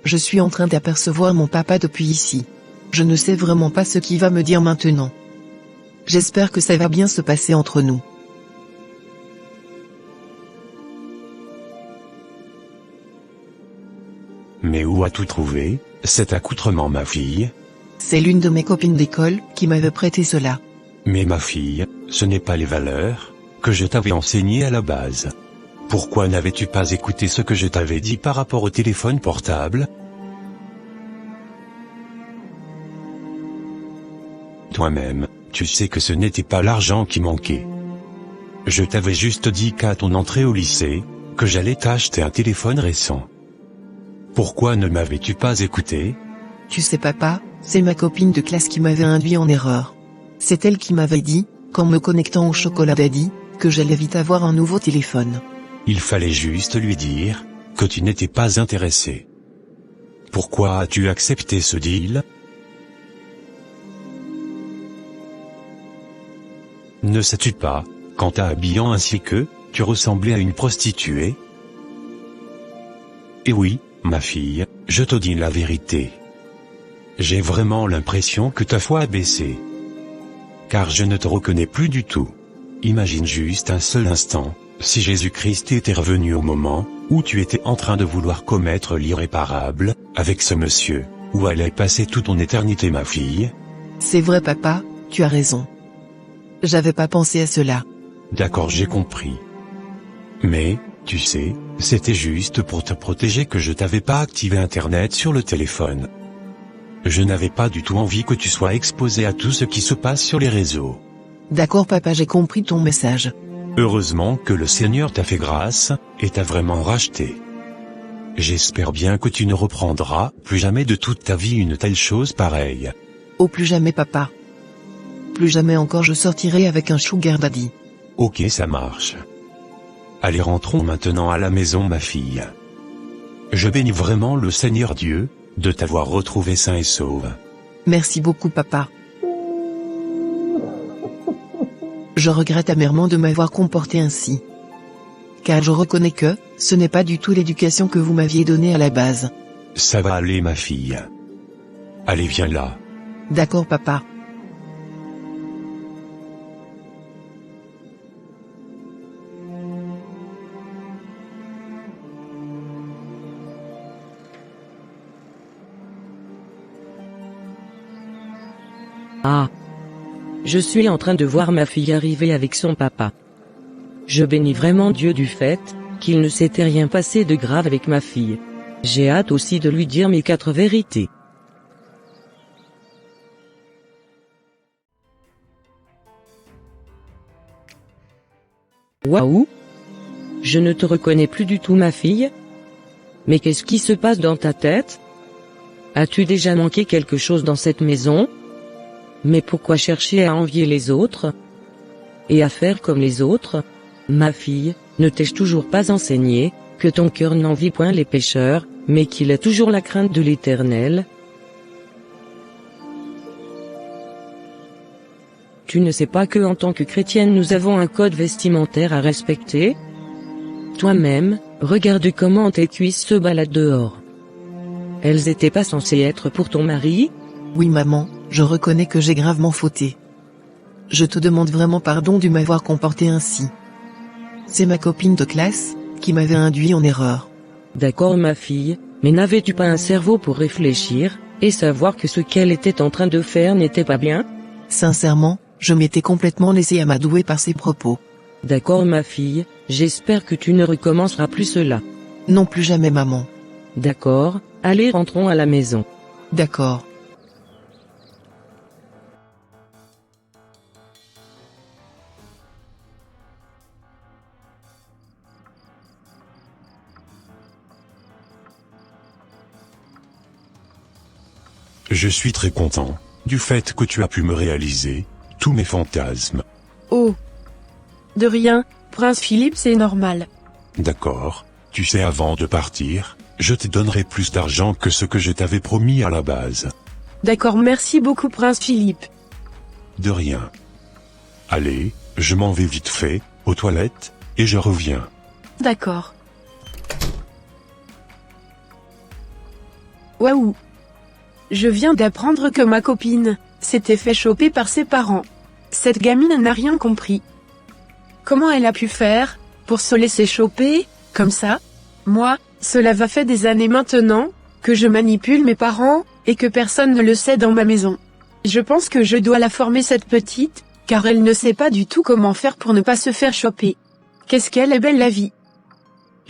Je suis en train d'apercevoir mon papa depuis ici. Je ne sais vraiment pas ce qu'il va me dire maintenant. J'espère que ça va bien se passer entre nous. Mais où as-tu trouvé cet accoutrement, ma fille? C'est l'une de mes copines d'école qui m'avait prêté cela. Mais ma fille, ce n'est pas les valeurs que je t'avais enseignées à la base. Pourquoi n'avais-tu pas écouté ce que je t'avais dit par rapport au téléphone portable? Toi-même, tu sais que ce n'était pas l'argent qui manquait. Je t'avais juste dit qu'à ton entrée au lycée, que j'allais t'acheter un téléphone récent. Pourquoi ne m'avais-tu pas écouté? Tu sais papa, c'est ma copine de classe qui m'avait induit en erreur. C'est elle qui m'avait dit, qu'en me connectant au chocolat daddy, que j'allais vite avoir un nouveau téléphone. Il fallait juste lui dire que tu n'étais pas intéressé. Pourquoi as-tu accepté ce deal? Ne sais-tu pas, qu'en t'habillant ainsi que, tu ressemblais à une prostituée? Et oui, ma fille, je te dis la vérité. J'ai vraiment l'impression que ta foi a baissé. Car je ne te reconnais plus du tout. Imagine juste un seul instant, si Jésus-Christ était revenu au moment où tu étais en train de vouloir commettre l'irréparable, avec ce monsieur, où allait passer toute ton éternité, ma fille? C'est vrai papa, tu as raison. J'avais pas pensé à cela. D'accord, j'ai compris. Mais, tu sais, c'était juste pour te protéger que je t'avais pas activé Internet sur le téléphone. Je n'avais pas du tout envie que tu sois exposé à tout ce qui se passe sur les réseaux. D'accord papa, j'ai compris ton message. Heureusement que le Seigneur t'a fait grâce, et t'a vraiment racheté. J'espère bien que tu ne reprendras plus jamais de toute ta vie une telle chose pareille. Oh plus jamais papa. Plus jamais encore je sortirai avec un sugar daddy. Ok, ça marche. Allez, rentrons maintenant à la maison, ma fille. Je bénis vraiment le Seigneur Dieu de t'avoir retrouvé sain et sauve. Merci beaucoup papa. Je regrette amèrement de m'avoir comporté ainsi. Car je reconnais que, ce n'est pas du tout l'éducation que vous m'aviez donnée à la base. Ça va aller, ma fille. Allez, viens là. D'accord papa. Ah. Je suis en train de voir ma fille arriver avec son papa. Je bénis vraiment Dieu du fait qu'il ne s'était rien passé de grave avec ma fille. J'ai hâte aussi de lui dire mes 4 vérités. Waouh! Je ne te reconnais plus du tout, ma fille. Mais qu'est-ce qui se passe dans ta tête? As-tu déjà manqué quelque chose dans cette maison? Mais pourquoi chercher à envier les autres? Et à faire comme les autres? Ma fille, ne t'ai-je toujours pas enseigné que ton cœur n'envie point les pécheurs, mais qu'il a toujours la crainte de l'Éternel? Tu ne sais pas que en tant que chrétienne nous avons un code vestimentaire à respecter? Toi-même, regarde comment tes cuisses se baladent dehors. Elles étaient pas censées être pour ton mari? Oui maman, je reconnais que j'ai gravement fauté. Je te demande vraiment pardon de m'avoir comporté ainsi. C'est ma copine de classe qui m'avait induit en erreur. D'accord ma fille, mais n'avais-tu pas un cerveau pour réfléchir, et savoir que ce qu'elle était en train de faire n'était pas bien? Sincèrement, je m'étais complètement laissé amadouer par ses propos. D'accord ma fille, j'espère que tu ne recommenceras plus cela. Non plus jamais maman. D'accord, allez rentrons à la maison. D'accord. Je suis très content du fait que tu as pu me réaliser tous mes fantasmes. Oh. De rien, Prince Philippe, c'est normal. D'accord, tu sais, avant de partir, je te donnerai plus d'argent que ce que je t'avais promis à la base. D'accord, merci beaucoup Prince Philippe. De rien. Allez, je m'en vais vite fait, aux toilettes, et je reviens. D'accord. Waouh! Je viens d'apprendre que ma copine s'était fait choper par ses parents. Cette gamine n'a rien compris. Comment elle a pu faire pour se laisser choper comme ça? Moi, cela va faire des années maintenant que je manipule mes parents et que personne ne le sait dans ma maison. Je pense que je dois la former cette petite, car elle ne sait pas du tout comment faire pour ne pas se faire choper. Qu'est-ce qu'elle est belle la vie.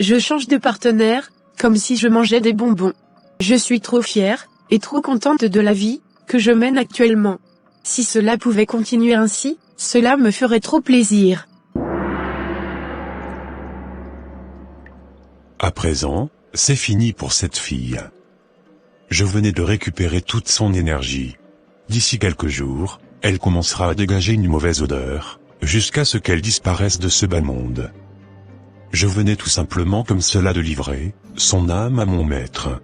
Je change de partenaire, comme si je mangeais des bonbons. Je suis trop fière, et trop contente de la vie, que je mène actuellement. Si cela pouvait continuer ainsi, cela me ferait trop plaisir. À présent, c'est fini pour cette fille. Je venais de récupérer toute son énergie. D'ici quelques jours, elle commencera à dégager une mauvaise odeur, jusqu'à ce qu'elle disparaisse de ce bas monde. Je venais tout simplement comme cela de livrer son âme à mon maître.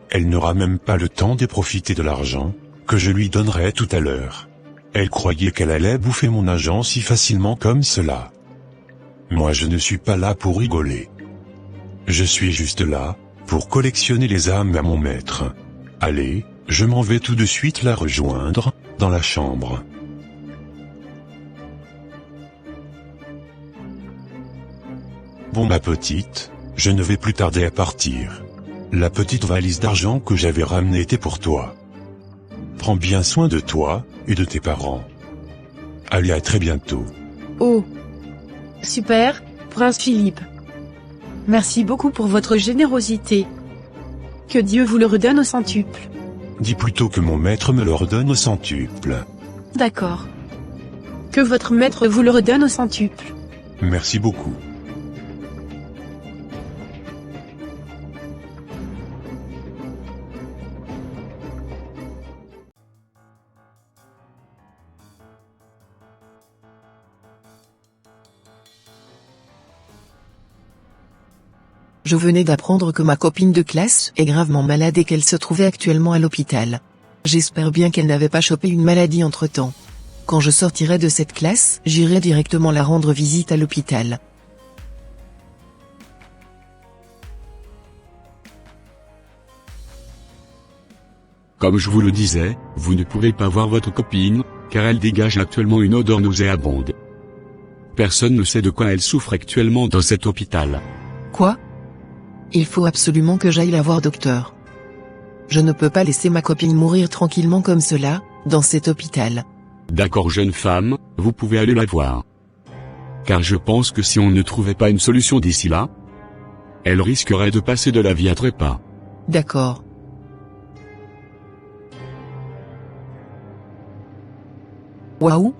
Elle n'aura même pas le temps de profiter de l'argent que je lui donnerai tout à l'heure. Elle croyait qu'elle allait bouffer mon argent si facilement comme cela. Moi je ne suis pas là pour rigoler. Je suis juste là pour collectionner les âmes à mon maître. Allez, je m'en vais tout de suite la rejoindre dans la chambre. Bon ma petite, je ne vais plus tarder à partir. La petite valise d'argent que j'avais ramenée était pour toi. Prends bien soin de toi et de tes parents. Allez, à très bientôt. Oh! Super, Prince Philippe. Merci beaucoup pour votre générosité. Que Dieu vous le redonne au centuple. Dis plutôt que mon maître me le redonne au centuple. D'accord. Que votre maître vous le redonne au centuple. Merci beaucoup. Je venais d'apprendre que ma copine de classe est gravement malade et qu'elle se trouvait actuellement à l'hôpital. J'espère bien qu'elle n'avait pas chopé une maladie entre-temps. Quand je sortirai de cette classe, j'irai directement la rendre visite à l'hôpital. Comme je vous le disais, vous ne pouvez pas voir votre copine, car elle dégage actuellement une odeur nauséabonde. Personne ne sait de quoi elle souffre actuellement dans cet hôpital. Quoi? Il faut absolument que j'aille la voir, docteur. Je ne peux pas laisser ma copine mourir tranquillement comme cela, dans cet hôpital. D'accord jeune femme, vous pouvez aller la voir. Car je pense que si on ne trouvait pas une solution d'ici là, elle risquerait de passer de la vie à trépas. D'accord. Waouh!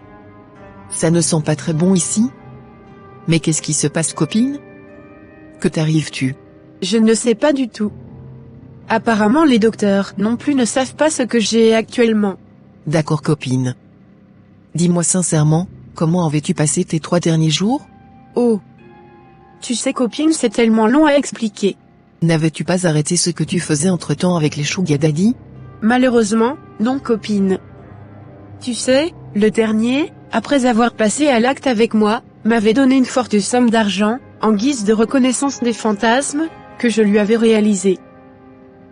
Ça ne sent pas très bon ici? Mais qu'est-ce qui se passe, copine? Que t'arrives-tu? Je ne sais pas du tout. Apparemment les docteurs non plus ne savent pas ce que j'ai actuellement. D'accord, copine. Dis-moi sincèrement, comment avais-tu passé tes 3 derniers jours? Oh! Tu sais copine, c'est tellement long à expliquer. N'avais-tu pas arrêté ce que tu faisais entre-temps avec les Sugar Daddy? Malheureusement, non copine. Tu sais, le dernier, après avoir passé à l'acte avec moi, m'avait donné une forte somme d'argent, en guise de reconnaissance des fantasmes, que je lui avais réalisés.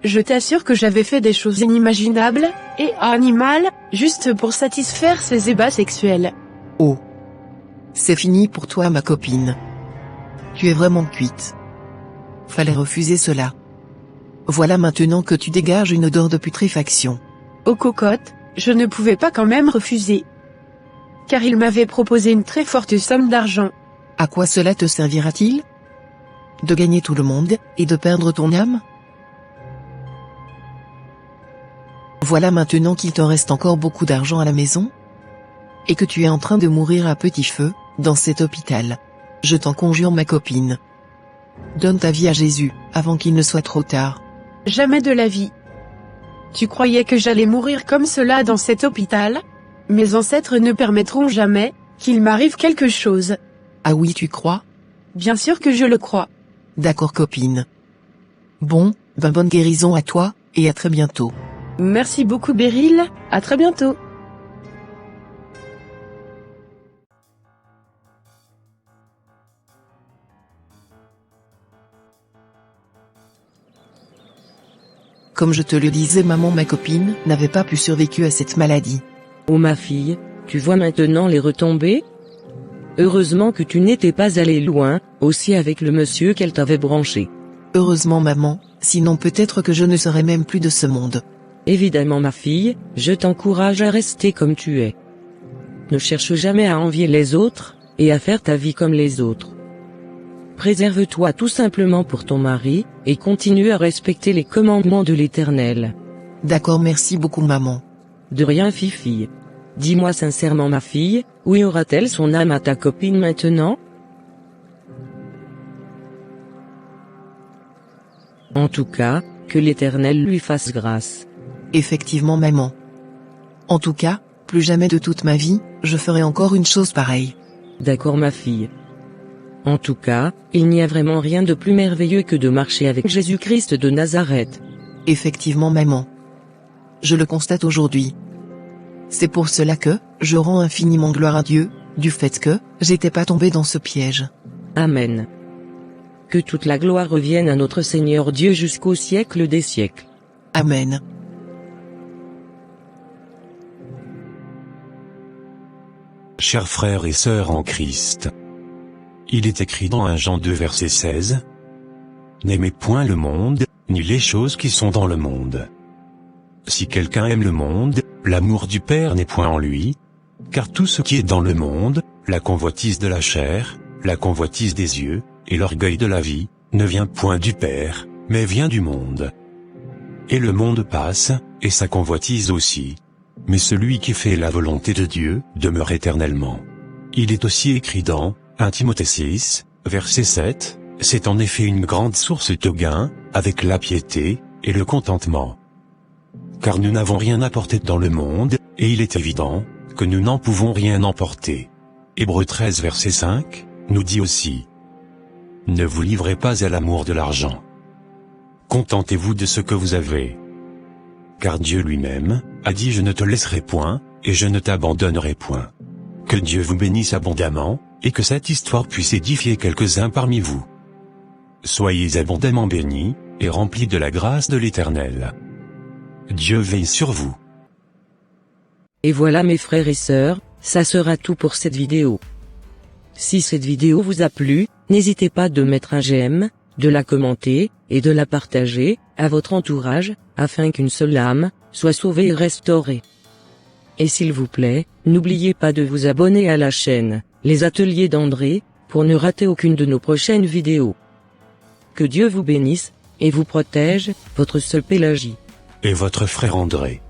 Je t'assure que j'avais fait des choses inimaginables, et animales, juste pour satisfaire ses ébats sexuels. Oh! C'est fini pour toi, ma copine. Tu es vraiment cuite. Fallait refuser cela. Voilà maintenant que tu dégages une odeur de putréfaction. Aux cocottes, je ne pouvais pas quand même refuser. Car il m'avait proposé une très forte somme d'argent. À quoi cela te servira-t-il? De gagner tout le monde, et de perdre ton âme? Voilà maintenant qu'il t'en reste encore beaucoup d'argent à la maison? Et que tu es en train de mourir à petit feu, dans cet hôpital. Je t'en conjure, ma copine. Donne ta vie à Jésus, avant qu'il ne soit trop tard. Jamais de la vie. Tu croyais que j'allais mourir comme cela dans cet hôpital? Mes ancêtres ne permettront jamais qu'il m'arrive quelque chose. Ah oui, tu crois? Bien sûr que je le crois. D'accord, copine. Bon, bonne guérison à toi, et à très bientôt. Merci beaucoup Beryl, à très bientôt. Comme je te le disais maman, ma copine n'avait pas pu survivre à cette maladie. Oh ma fille, tu vois maintenant les retombées? Heureusement que tu n'étais pas allé loin, aussi avec le monsieur qu'elle t'avait branché. Heureusement maman, sinon peut-être que je ne serais même plus de ce monde. Évidemment ma fille, je t'encourage à rester comme tu es. Ne cherche jamais à envier les autres, et à faire ta vie comme les autres. Préserve-toi tout simplement pour ton mari, et continue à respecter les commandements de l'Éternel. D'accord, merci beaucoup maman. De rien Fifi. Dis-moi sincèrement ma fille, où y aura-t-elle son âme à ta copine maintenant? En tout cas, que l'Éternel lui fasse grâce. Effectivement maman. En tout cas, plus jamais de toute ma vie, je ferai encore une chose pareille. D'accord ma fille. En tout cas, il n'y a vraiment rien de plus merveilleux que de marcher avec Jésus-Christ de Nazareth. Effectivement maman. Je le constate aujourd'hui. C'est pour cela que, je rends infiniment gloire à Dieu, du fait que, j'étais pas tombé dans ce piège. Amen. Que toute la gloire revienne à notre Seigneur Dieu jusqu'au siècle des siècles. Amen. Chers frères et sœurs en Christ. Il est écrit dans 1 Jean 2 verset 16. N'aimez point le monde, ni les choses qui sont dans le monde. Si quelqu'un aime le monde, l'amour du Père n'est point en lui, car tout ce qui est dans le monde, la convoitise de la chair, la convoitise des yeux, et l'orgueil de la vie, ne vient point du Père, mais vient du monde. Et le monde passe, et sa convoitise aussi. Mais celui qui fait la volonté de Dieu, demeure éternellement. Il est aussi écrit dans 1 Timothée 6, verset 7, c'est en effet une grande source de gain, avec la piété, et le contentement. Car nous n'avons rien apporté dans le monde, et il est évident, que nous n'en pouvons rien emporter. Hébreux 13 verset 5, nous dit aussi. Ne vous livrez pas à l'amour de l'argent. Contentez-vous de ce que vous avez. Car Dieu lui-même, a dit je ne te laisserai point, et je ne t'abandonnerai point. Que Dieu vous bénisse abondamment, et que cette histoire puisse édifier quelques-uns parmi vous. Soyez abondamment bénis, et remplis de la grâce de l'Éternel. Dieu veille sur vous. Et voilà mes frères et sœurs, ça sera tout pour cette vidéo. Si cette vidéo vous a plu, n'hésitez pas de mettre un j'aime, de la commenter, et de la partager, à votre entourage, afin qu'une seule âme, soit sauvée et restaurée. Et s'il vous plaît, n'oubliez pas de vous abonner à la chaîne, Les Ateliers d'André, pour ne rater aucune de nos prochaines vidéos. Que Dieu vous bénisse, et vous protège, votre sœur Pélagie. Et votre frère André.